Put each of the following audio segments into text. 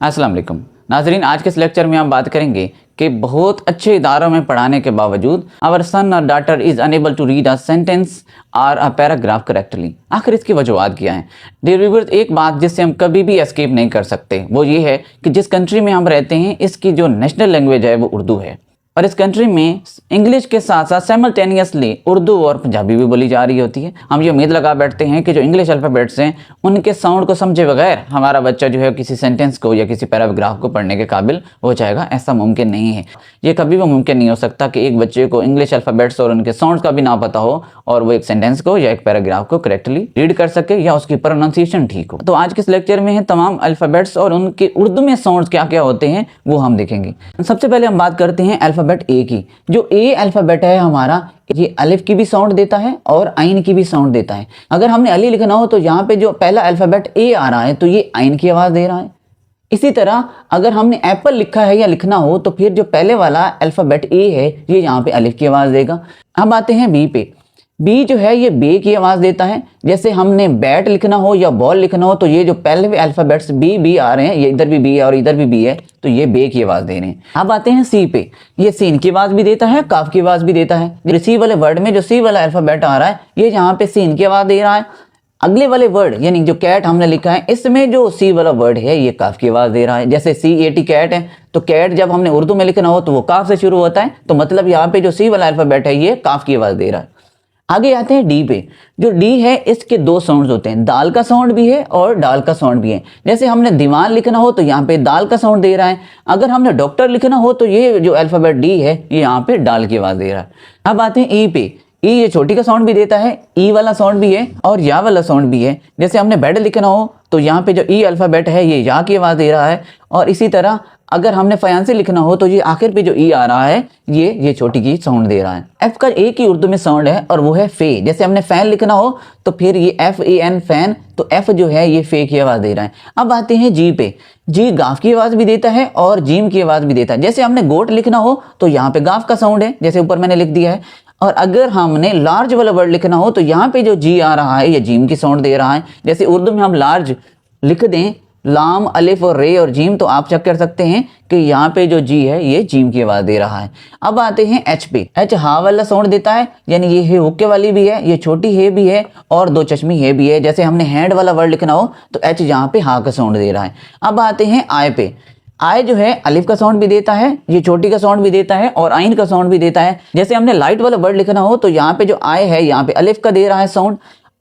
अस्सलाम वालेकुम नाजरीन, आज के इस लेक्चर में हम बात करेंगे कि बहुत अच्छे इदारों में पढ़ाने के बावजूद आवर सन और daughter is unable to read a sentence और अ पैराग्राफ करेक्टली। आखिर इसकी वजूहत क्या है? डियर व्यूअर्स, एक बात जिससे हम कभी भी एस्केप नहीं कर सकते वो ये है कि जिस कंट्री में हम रहते हैं इसकी जो नेशनल लैंग्वेज है वो उर्दू है, और इस कंट्री में इंग्लिश के साथ साथ साइमल्टेनियसली उर्दू और पंजाबी भी बोली जा रही होती है। हम ये उम्मीद लगा बैठते हैं कि जो इंग्लिश अल्फ़ाबेट्स हैं उनके साउंड को समझे बगैर हमारा बच्चा जो है किसी सेंटेंस को या किसी पैराग्राफ को पढ़ने के काबिल हो जाएगा। ऐसा मुमकिन नहीं है। ये कभी भी मुमकिन नहीं हो सकता कि एक बच्चे को इंग्लिश अल्फ़ाबेट्स और उनके साउंड्स का भी ना पता हो और वो एक सेंटेंस को या एक पैराग्राफ को करेक्टली रीड कर सके या उसकी प्रोनाउंसिएशन ठीक हो। तो आज के इस लेक्चर में है तमाम अल्फ़ाबेट्स और उनके उर्दू में साउंड्स क्या क्या होते हैं वो हम देखेंगे। सबसे पहले हम बात करते हैं अल्फ़ाबेट ए की। जो ए अल्फ़ाबेट है हमारा, ये अलिफ की भी साउंड देता है और आइन की भी साउंड देता है। अगर हमने अली लिखना हो तो यहाँ पे जो पहला अल्फ़ाबेट ए आ रहा है तो ये आइन की आवाज़ दे रहा है। इसी तरह अगर हमने एप्पल लिखा है या लिखना हो तो फिर जो पहले वाला अल्फ़ाबेट ए है ये यहाँ पे अलिफ की आवाज़ देगा। अब आते हैं बी पे। बी जो है ये बे की आवाज़ देता है। जैसे हमने बैट लिखना हो या बॉल लिखना हो तो ये जो पहले अल्फ़ाबेट्स बी आ रहे हैं, ये इधर भी बी है और इधर भी बी है, तो ये बे की आवाज़ दे रहे हैं। अब आते हैं सी पे। ये सीन की आवाज़ भी देता है, काफ की आवाज़ भी देता है। सी वाले वर्ड में जो सी वाला अल्फ़ाबेट आ रहा है ये यहाँ पे सीन की आवाज़ दे रहा है। अगले वाले वर्ड यानी जो कैट हमने लिखा है इसमें जो सी वाला वर्ड है ये काफ की आवाज़ दे रहा है। जैसे CAT कैट है, तो कैट जब हमने उर्दू में लिखना हो तो वो काफ से शुरू होता है, तो मतलब यहाँ पे जो सी वाला अल्फ़ाबेट है ये काफ की आवाज़ दे रहा है। आगे आते हैं डी पे। जो डी है इसके दो साउंड्स होते हैं, दाल का साउंड भी है और डाल का साउंड भी है। जैसे हमने दीवान लिखना हो तो यहाँ पे दाल का साउंड दे रहा है। अगर हमने डॉक्टर लिखना हो तो ये जो अल्फ़ाबेट डी है ये यहाँ पे डाल की आवाज़ दे रहा है। अब आते हैं ई पे। ई ये छोटी का साउंड भी देता है, ई वाला साउंड भी है और या वाला साउंड भी है। जैसे हमने बेड लिखना हो तो यहाँ पे जो ई अल्फ़ाबेट है ये या की आवाज़ दे रहा है। और इसी तरह अगर हमने फयांसी लिखना हो तो ये आखिर पे जो ई आ रहा है ये छोटी की साउंड दे रहा है। एफ का एक ही उर्दू में साउंड है और वो है फे। जैसे हमने फैन लिखना हो तो फिर ये FAN फैन, तो एफ जो है ये फे की आवाज़ दे रहा है। अब आते हैं जी पे। जी गाफ की आवाज़ भी देता है और जीम की आवाज़ भी देता है। जैसे हमने गोट लिखना हो तो यहाँ पे गाफ का साउंड है, जैसे ऊपर मैंने लिख दिया है। और अगर हमने लार्ज वाला वर्ड लिखना हो तो यहाँ पे जो जी आ रहा है ये जीम की साउंड दे रहा है। जैसे उर्दू में हम लार्ज लिख दें लाम अलिफ और रे और जीम, तो आप चेक कर सकते हैं कि यहाँ पे जो जी है ये जीम की आवाज़ दे रहा है। अब आते हैं एच पे। एच हा वाला साउंड देता है, यानी ये है हुक्के वाली भी है, ये छोटी है भी है और दो चश्मी है भी है। जैसे हमने हैंड वाला वर्ड लिखना हो तो एच यहाँ पे हा का साउंड दे रहा है। अब आते हैं आई पे। आई जो है अलिफ का साउंड भी देता है, ये छोटी का साउंड भी देता है और आइन का साउंड भी देता है। जैसे हमने लाइट वाला वर्ड लिखना हो तो यहाँ पे जो आई है यहाँ पे अलिफ का दे रहा है साउंड।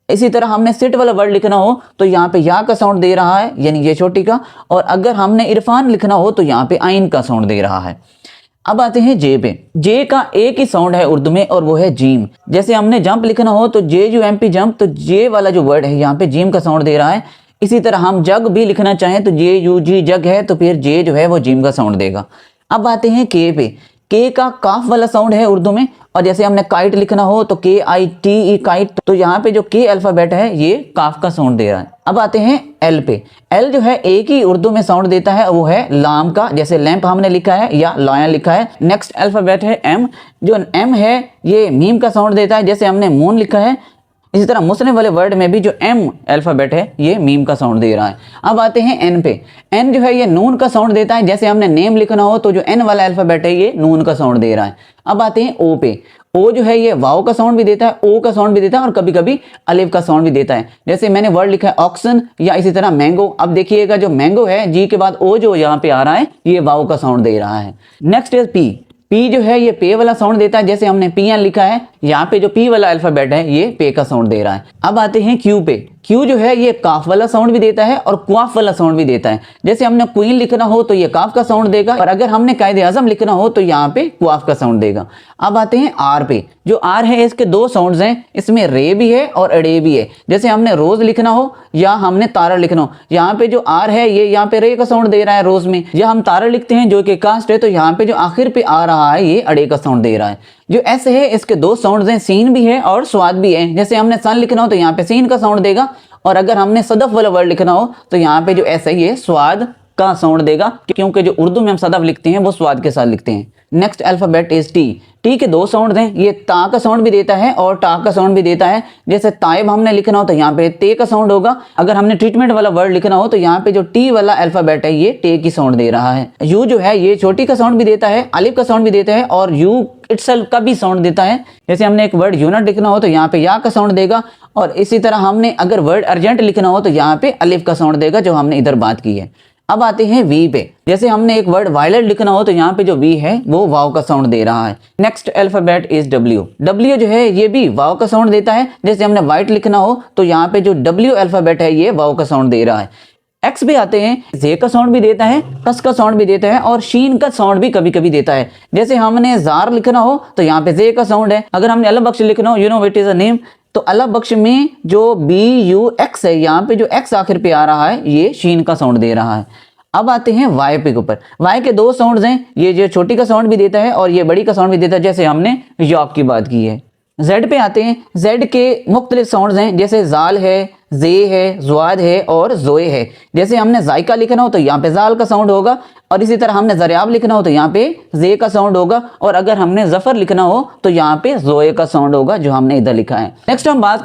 इसी तरह हमने सिट वाला वर्ड लिखना हो तो यहाँ पे या का साउंड दे रहा है, यानी ये छोटी का। और अगर हमने इरफान लिखना हो तो यहाँ पे आइन का साउंड दे रहा है। अब आते हैं जे पे। जे का एक ही साउंड है उर्दू में और वो है जीम। जैसे हमने जंप लिखना हो तो JUMP जंप, तो जे वाला जो वर्ड है यहाँ पे जीम का साउंड दे रहा है। इसी तरह हम जग भी लिखना चाहें तो JUG जग है, तो फिर जे जो है वो जीम का साउंड देगा। अब आते हैं के पे। के का काफ वाला साउंड है उर्दू में, और जैसे हमने काइट लिखना हो तो KITE काइट, तो यहाँ पे जो के अल्फ़ाबेट है ये काफ का साउंड दे रहा है। अब आते हैं एल पे। एल जो है एक ही उर्दू में साउंड देता है, वो है लाम का। जैसे लैंप हमने लिखा है या लायन लिखा है। नेक्स्ट अल्फ़ाबेट है एम। जो एम है ये मीम का साउंड देता है, जैसे हमने मून लिखा है। इसी तरह मुस्लिम वाले वर्ड में भी जो एम अल्फ़ाबेट है ये मीम का साउंड दे रहा है। अब आते हैं एन पे। एन जो है ये नून का साउंड देता है। जैसे हमने नेम लिखना हो तो जो एन वाला अल्फ़ाबेट है ये नून का साउंड दे रहा है। अब आते हैं ओ पे। ओ जो है ये वाव का साउंड भी देता है, ओ का साउंड भी देता है और कभी कभी अलिफ का साउंड भी देता है। जैसे मैंने वर्ड लिखा है ऑक्सन या इसी तरह मैंगो। अब देखिएगा जो मैंगो है जी के बाद ओ जो यहाँ पे आ रहा है ये वाव का साउंड दे रहा है। Next is P. पी जो है ये पे वाला साउंड देता है। जैसे हमने PN लिखा है, यहाँ पे जो पी वाला अल्फ़ाबेट है ये पे का साउंड दे रहा है। अब आते हैं क्यू पे। क्यू जो है ये काफ वाला साउंड भी देता है और क्वाफ वाला साउंड भी देता है। जैसे हमने क्वीन लिखना हो तो ये काफ का साउंड देगा, और अगर हमने कायदे आज़म लिखना हो तो यहाँ पे क्वाफ का साउंड देगा। अब आते हैं आर पे। जो आर है इसके दो साउंड्स हैं, इसमें रे भी है और अड़े भी है। जैसे हमने रोज लिखना हो या हमने तारा लिखना हो, यहाँ पे जो आर है ये यहाँ पे रे का साउंड दे रहा है रोज में। या हम तारा लिखते हैं जो कि कास्ट है, तो यहाँ पे जो आखिर पे आ रहा है ये अड़े का साउंड दे रहा है। जो एस है इसके दो साउंड्स हैं, सीन भी है और स्वाद भी है। जैसे हमने सन लिखना हो तो यहाँ पे सीन का साउंड देगा, और अगर हमने सदफ वाला वर्ड लिखना हो तो यहाँ पे जो एस है ये स्वाद का साउंड देगा, क्योंकि जो उर्दू में हम सदफ लिखते हैं वो स्वाद के साथ लिखते हैं। Next alphabet is T. T के दो साउंड हैं, ये ता का साउंड भी देता है और टा का साउंड भी देता है। जैसे ताइब हमने लिखना हो तो यहाँ पे ते का साउंड होगा, अगर हमने ट्रीटमेंट वाला वर्ड लिखना हो तो यहाँ पे जो टी वाला अल्फाबेट है ये टे की साउंड दे रहा है। यू जो है ये छोटी का साउंड भी देता है, अलिफ का साउंड भी देता है और यू इटसेल्फ का भी साउंड देता है। जैसे हमने एक वर्ड यूनिट लिखना हो तो यहाँ पे या का साउंड देगा, और इसी तरह हमने अगर वर्ड अर्जेंट लिखना हो तो यहाँ पे अलिफ का साउंड देगा, जो हमने इधर बात की है। अब आते हैं वी पे। जैसे हमने एक वर्ड वायलेट लिखना हो तो यहाँ पे जो वी है वो वाव का साउंड दे रहा है। Next alphabet is W. W जो है ये भी वाव का साउंड देता है। जैसे हमने वाइट लिखना हो तो यहाँ पे जो डब्ल्यू अल्फाबेट है ये वाव का साउंड दे रहा है। एक्स पे आते हैं, जे का साउंड भी देता है, कस का साउंड भी देता है और शीन का साउंड भी कभी कभी देता है। जैसे हमने जार लिखना हो तो यहाँ पे जे का साउंड है। अगर हमने अल्लाह बख्श लिखना हो, you know it is a name, तो अल्लाह बख्श में जो बी यू एक्स है, यहाँ पे जो एक्स आखिर पे आ रहा है ये शीन का साउंड दे रहा है। अब आते हैं वाई पे के ऊपर। वाई के दो साउंड्स हैं, ये जो छोटी का साउंड भी देता है और ये बड़ी का साउंड भी देता है, जैसे हमने यॉक की बात की है। जेड पे आते हैं, जेड के मुख्तलिफ साउंड्स हैं, जैसे जाल है, जे है, जुआद है और जोए है। जैसे हमने जायका लिखना हो तो यहाँ पे जाल का साउंड होगा, और इसी तरह हमने जरियाब लिखना हो तो यहाँ पे जे का साउंड होगा, और अगर हमने जफर लिखना हो तो यहाँ पे जोए का साउंड होगा, जो हमने इधर लिखा है। नेक्स्ट हम बात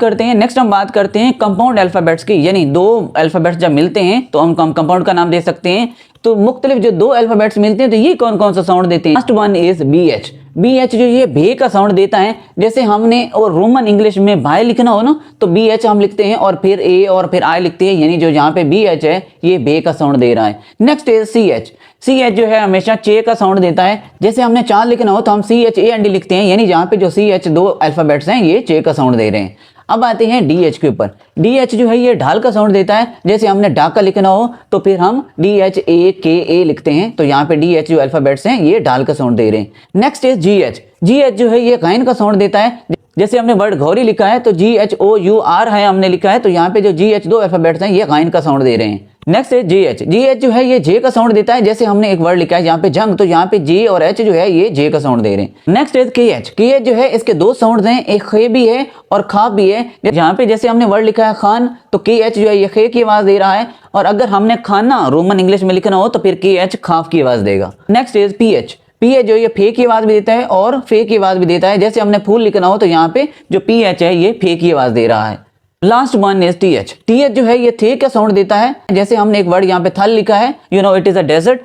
करते हैं कंपाउंड अल्फाबेट्स की, यानी दो अल्फाबेट्स जब मिलते हैं तो हम कंपाउंड का नाम दे सकते हैं। तो मुख्तलिफ जो दो अल्फाबेट्स मिलते हैं तो ये कौन कौन सा साउंड देते हैं। First one is B H. B H जो ये भे का साउंड देता है। जैसे हमने और रोमन इंग्लिश में भाई लिखना हो ना तो बी एच हम लिखते हैं और फिर ए और फिर आई लिखते हैं, यानी जो यहाँ पे बी एच है ये बे का साउंड दे रहा है। Next is C H. C H जो है हमेशा चे का साउंड देता है। जैसे हमने चांद लिखना हो तो हम C H A N D लिखते हैं, यानी जहाँ पे जो सी एच दो अल्फाबेट्स हैं ये चे का साउंड दे रहे हैं। अब आते हैं डी एच के ऊपर। डी एच जो है ये ढाल का साउंड देता है। जैसे हमने ढाका लिखना हो तो फिर हम डी एच ए के ए लिखते हैं, तो यहाँ पे डी एच जो अल्फाबेट्स हैं ये ढाल का साउंड दे रहे हैं। Next is ji H. Ji H जो है ये गायन का साउंड देता है। जैसे हमने वर्ड घोरी लिखा है तो G H O U R है हमने लिखा है, तो यहाँ पे जो जी एच दो अल्फाबेट्स हैं ये गायन का साउंड दे रहे हैं। नेक्स्ट है जी एच। जी एच जो है ये जे का साउंड देता है। जैसे हमने एक वर्ड लिखा है यहाँ पे जंग, तो यहाँ पे जे और एच जो है ये जे का साउंड दे रहे हैं। नेक्स्ट है के एच। के एच जो है इसके दो साउंड हैं, एक खे भी है और खाफ भी है। यहाँ पे जैसे हमने वर्ड लिखा है खान तो के एच जो है ये खे की आवाज दे रहा है, और अगर हमने खाना रोमन इंग्लिश में लिखना हो तो फिर के एच खाफ की आवाज देगा। Next is P H. P H जो ये फे की आवाज भी देता है और फे की आवाज भी देता है। जैसे हमने फूल लिखना हो तो यहाँ पे जो पी एच है ये फे की आवाज दे रहा है। Last one is T H. T H जो है ये थे का साउंड देता है। जैसे हमने एक वर्ड यहाँ पे थल लिखा है, you know it is a desert,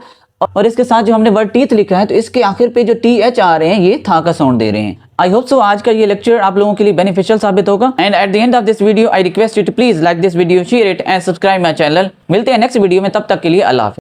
और इसके साथ जो हमने वर्ड टीथ लिखा है तो इसके आखिर पे जो टी एच आ रहे हैं ये था का साउंड दे रहे हैं। आई होप सो आज का ये लेक्चर आप लोगों के लिए बेनिफिशियल साबित होगा। And at the end of this video I request you to please like this video, share it and subscribe my channel. मिलते हैं नेक्स्ट वीडियो में, तब तक के लिए अल्लाह हाफिज़।